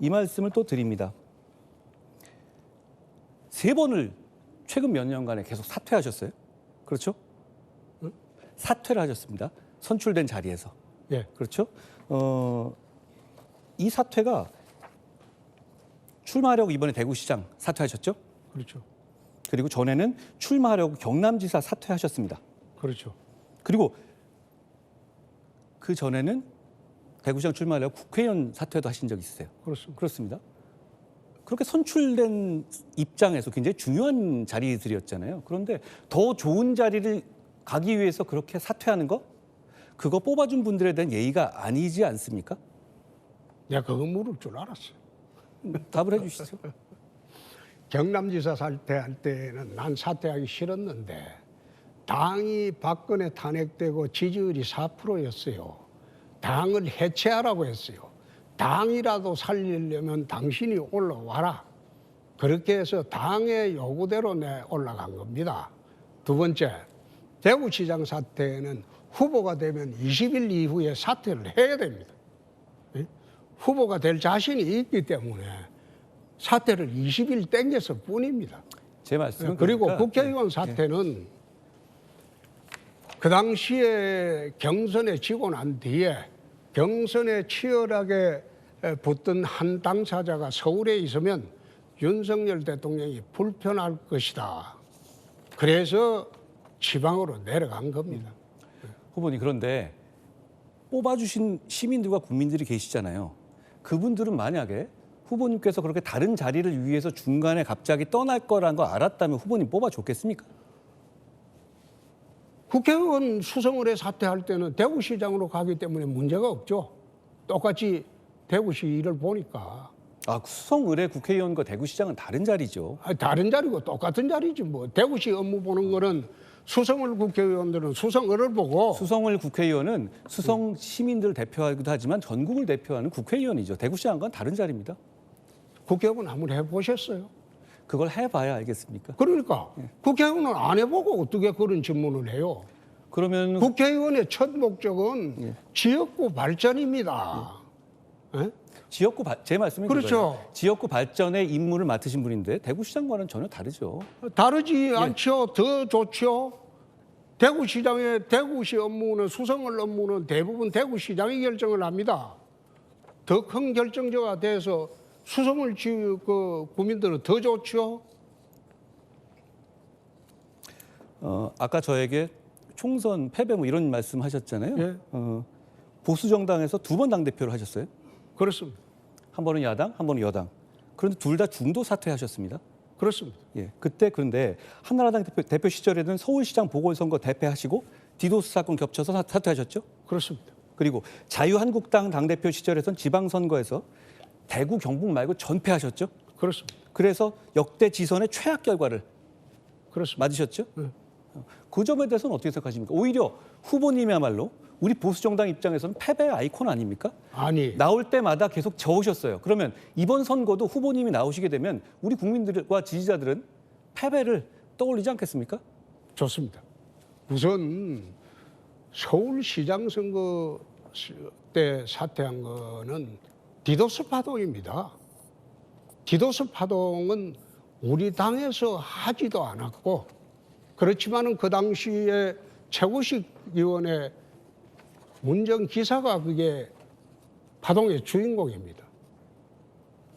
이 말씀을 또 드립니다. 3번을 최근 몇 년간에 계속 사퇴하셨어요. 그렇죠? 사퇴를 하셨습니다. 선출된 자리에서. 예. 그렇죠? 이 사퇴가 출마하려고 이번에 대구시장 사퇴하셨죠? 그렇죠. 그리고 전에는 출마하려고 경남지사 사퇴하셨습니다. 그렇죠. 그리고 그 전에는 대구시장 출마하려고 국회의원 사퇴도 하신 적 있으세요. 그렇습니다. 그렇습니다. 그렇게 선출된 입장에서 굉장히 중요한 자리들이었잖아요. 그런데 더 좋은 자리를 가기 위해서 그렇게 사퇴하는 거? 그거 뽑아준 분들에 대한 예의가 아니지 않습니까? 내가 그거 물을 줄 알았어요. 답을 해주시죠. 경남지사 사퇴할 때는 난 사퇴하기 싫었는데 당이 박근혜 탄핵되고 지지율이 4%였어요. 당을 해체하라고 했어요. 당이라도 살리려면 당신이 올라와라. 그렇게 해서 당의 요구대로 내 올라간 겁니다. 두 번째, 대구시장 사퇴는 후보가 되면 20일 이후에 사퇴를 해야 됩니다. 후보가 될 자신이 있기 때문에 사퇴를 20일 땡겼을 뿐입니다. 제 말씀은 그리고 그러니까, 국회의원 사퇴는 그 당시에 경선에 지고 난 뒤에 경선에 치열하게 붙던 한 당사자가 서울에 있으면 윤석열 대통령이 불편할 것이다. 그래서 지방으로 내려간 겁니다. 후보님, 그런데 뽑아주신 시민들과 국민들이 계시잖아요. 그분들은 만약에 후보님께서 그렇게 다른 자리를 위해서 중간에 갑자기 떠날 거라는 거 알았다면 후보님 뽑아줬겠습니까? 국회의원 수성을에 사퇴할 때는 대구시장으로 가기 때문에 문제가 없죠. 똑같이 대구시 일을 보니까. 아, 수성을의 국회의원과 대구시장은 다른 자리죠. 다른 자리고 똑같은 자리지 뭐. 대구시 업무 보는 거는 수성을 국회의원들은 수성을을 보고. 수성을 국회의원은 수성 시민들을 대표하기도 하지만 전국을 대표하는 국회의원이죠. 대구시장과는 다른 자리입니다. 국회의원 한번 해보셨어요? 그걸 해봐야 알겠습니까? 그러니까 국회의원은 안 해보고 어떻게 그런 질문을 해요? 그러면 국회의원의 첫 목적은 지역구 발전입니다. 예? 지역구 제 말씀이 그렇죠. 그거예요. 지역구 발전의 임무를 맡으신 분인데 대구시장과는 전혀 다르죠. 다르지 않죠. 더 좋죠. 대구시장의 대구시 업무는 수성을 업무는 대부분 대구시장이 결정을 합니다. 더 큰 결정자가 돼서 수성을 그 국민들은 더 좋죠. 아까 저에게 총선 패배 뭐 이런 말씀하셨잖아요. 예. 보수 정당에서 2번 당 대표를 하셨어요. 그렇습니다. 한 번은 야당, 한 번은 여당. 그런데 둘 다 중도 사퇴하셨습니다. 그렇습니다. 예. 그때 그런데 한나라당 대표 시절에는 서울시장 보궐선거 대패하시고 디도스 사건 겹쳐서 사퇴하셨죠. 그렇습니다. 그리고 자유한국당 당대표 시절에선 지방선거에서 대구, 경북 말고 전패하셨죠. 그렇습니다. 그래서 역대 지선의 최악 결과를 그렇습니다. 맞으셨죠. 그 점에 대해서는 어떻게 생각하십니까? 오히려 후보님이야말로 우리 보수정당 입장에서는 패배의 아이콘 아닙니까? 아니, 나올 때마다 계속 저으셨어요. 그러면 이번 선거도 후보님이 나오시게 되면 우리 국민들과 지지자들은 패배를 떠올리지 않겠습니까? 좋습니다. 우선 서울시장 선거 때 사퇴한 거는 디도스 파동입니다. 디도스 파동은 우리 당에서 하지도 않았고 그렇지만은 그 당시에 최고식 위원회 운전기사가 그게 파동의 주인공입니다.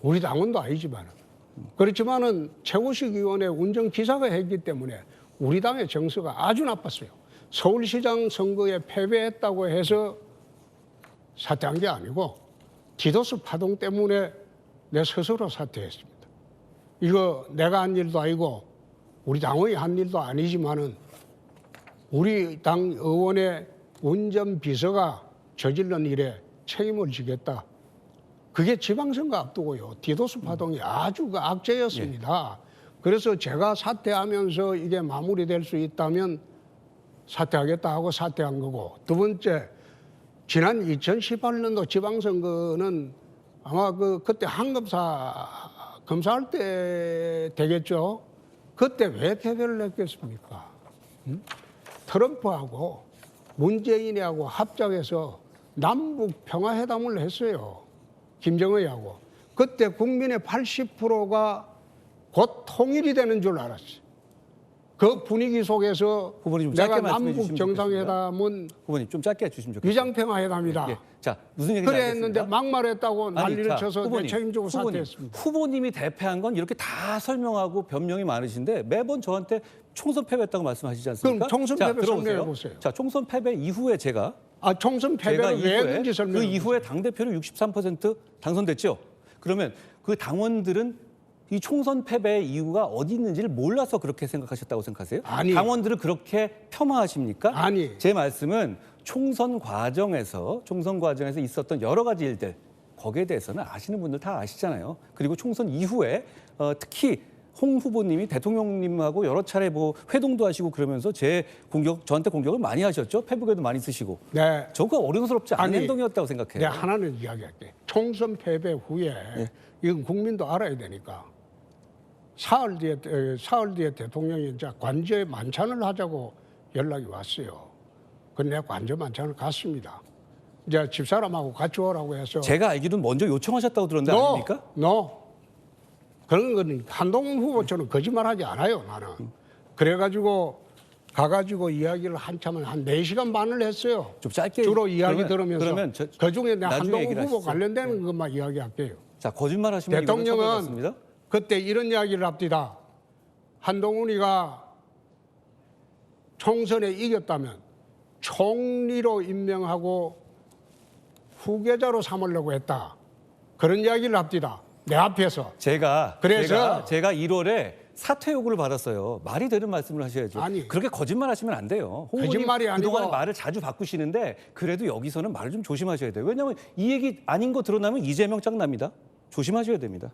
우리 당원도 아니지만은. 그렇지만은 최고식 위원회 운전기사가 했기 때문에 우리 당의 정서가 아주 나빴어요. 서울시장 선거에 패배했다고 해서 사퇴한 게 아니고 디도스 파동 때문에 내 스스로 사퇴했습니다. 이거 내가 한 일도 아니고 우리 당원이 한 일도 아니지만은 우리 당 의원의 운전비서가 저질른 일에 책임을 지겠다. 그게 지방선거 앞두고요. 디도스 파동이 아주 그 악재였습니다. 그래서 제가 사퇴하면서 이게 마무리될 수 있다면 사퇴하겠다 하고 사퇴한 거고. 두 번째, 지난 2018년도 지방선거는 아마 그때 한검사 검사할 때 되겠죠. 그때 왜 패배를 했겠습니까? 트럼프하고 문재인하고 합작해서 남북 평화회담을 했어요. 김정은하고. 그때 국민의 80%가 곧 통일이 되는 줄 알았어요. 그 분위기 속에서 후보님 좀 짧게 내가 말씀해 남북 주시면 정상회담은 후보님 좀 짧게 해주시면 좋겠습니다. 위장평화회담이다. 예. 자, 무슨 얘기인지 그래 알겠습니다. 했는데 막말했다고 난리를 자, 쳐서 후보님, 내 책임지고 후보님, 사퇴했습니다. 후보님이 대패한 건 이렇게 다 설명하고 변명이 많으신데 매번 저한테 총선 패배했다고 말씀하시지 않습니까? 그럼 총선 자, 패배 들어보세요. 설명해 보세요. 자, 총선 패배 이후에 제가 총선 패배를 왜 했는지 설명해 그 이후에 당대표를 63% 당선됐죠. 그러면 그 당원들은 이 총선 패배의 이유가 어디 있는지를 몰라서 그렇게 생각하셨다고 생각하세요? 아니. 당원들을 그렇게 폄하하십니까? 아니. 제 말씀은 총선 과정에서 있었던 여러 가지 일들 거기에 대해서는 아시는 분들 다 아시잖아요. 그리고 총선 이후에 특히 홍 후보님이 대통령님하고 여러 차례 뭐 회동도 하시고 그러면서 저한테 공격을 많이 하셨죠. 페북에도 많이 쓰시고. 네. 저거 어른스럽지 않은 아니, 행동이었다고 생각해요. 내가 하나는 이야기할게. 총선 패배 후에 예. 이건 국민도 알아야 되니까 사흘 뒤에 대통령이 이제 관저 만찬을 하자고 연락이 왔어요. 그래서 내가 관저 만찬을 갔습니다. 이제 집사람하고 같이 오라고 해서 제가 알기로는 먼저 요청하셨다고 들었는데 아닙니까? 그런 거는 한동훈 후보처럼 거짓말하지 않아요, 나는. 그래가지고 가가지고 이야기를 한참 한 4시간 반을 했어요. 좀 짧게 주로 이야기 그러면 들으면서 그중에 내가 나중에 한동훈 얘기를 후보 하시죠. 관련되는 것만 이야기할게요. 자, 거짓말 하시면 이거는 대통령은 처벌받습니다. 그때 이런 이야기를 합디다. 한동훈이가 총선에 이겼다면 총리로 임명하고 후계자로 삼으려고 했다. 그런 이야기를 합디다. 내 앞에서. 제가 그래서 1월에 사퇴 요구를 받았어요. 말이 되는 말씀을 하셔야죠. 아니. 그렇게 거짓말하시면 안 돼요. 홍 후보님 거짓말이 아니고 그동안 말을 자주 바꾸시는데 그래도 여기서는 말을 좀 조심하셔야 돼요. 왜냐하면 이 얘기 아닌 거 드러나면 이재명 짱 납니다. 조심하셔야 됩니다.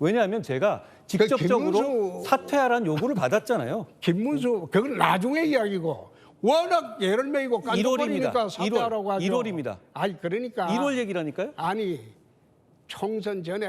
왜냐하면 제가 직접적으로 김문수- 사퇴하라는 요구를 받았잖아요. 김문수 그건 나중에 이야기고 워낙 여러 명이고 깐족거리니까 1월입니다. 사퇴하라고 하죠. 1월입니다. 아니 그러니까 1월 얘기라니까요. 아니 총선 전에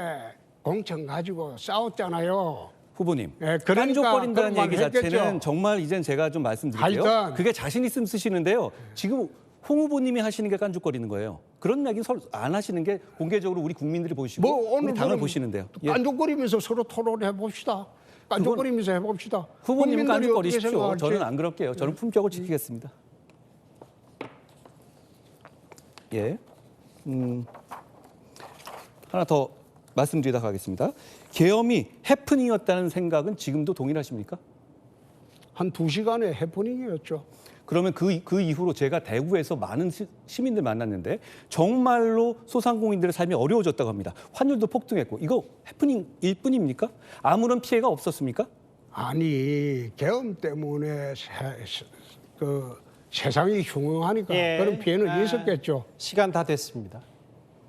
공천 가지고 싸웠잖아요. 후보님, 예, 그러니까 깐족거린다는 그런 말 얘기 자체는 했겠죠. 정말 이젠 제가 좀 말씀드릴게요. 하여튼. 그게 자신 있으면 쓰시는데요. 지금 홍 후보님이 하시는 게 깐족거리는 거예요. 그런 얘기는 서로 안 하시는 게 공개적으로 우리 국민들이 보시고 우리 당을 그럼 보시는데요. 예. 깐족거리면서 서로 토론해 봅시다. 깐족거리면서 해봅시다. 후보님은 국민들이 어떻게 깐족거리십시오. 생각할지. 저는 안 그럴게요. 저는 품격을 지키겠습니다. 예. 하나 더 말씀드리다 가겠습니다. 계엄이 해프닝이었다는 생각은 지금도 동일하십니까? 한 2시간의 해프닝이었죠. 그러면 그 이후로 제가 대구에서 많은 시민들 만났는데 정말로 소상공인들의 삶이 어려워졌다고 합니다. 환율도 폭등했고 이거 해프닝일 뿐입니까? 아무런 피해가 없었습니까? 아니 계엄 때문에 세상이 흉흉하니까 예. 그런 피해는 있었겠죠. 시간 다 됐습니다.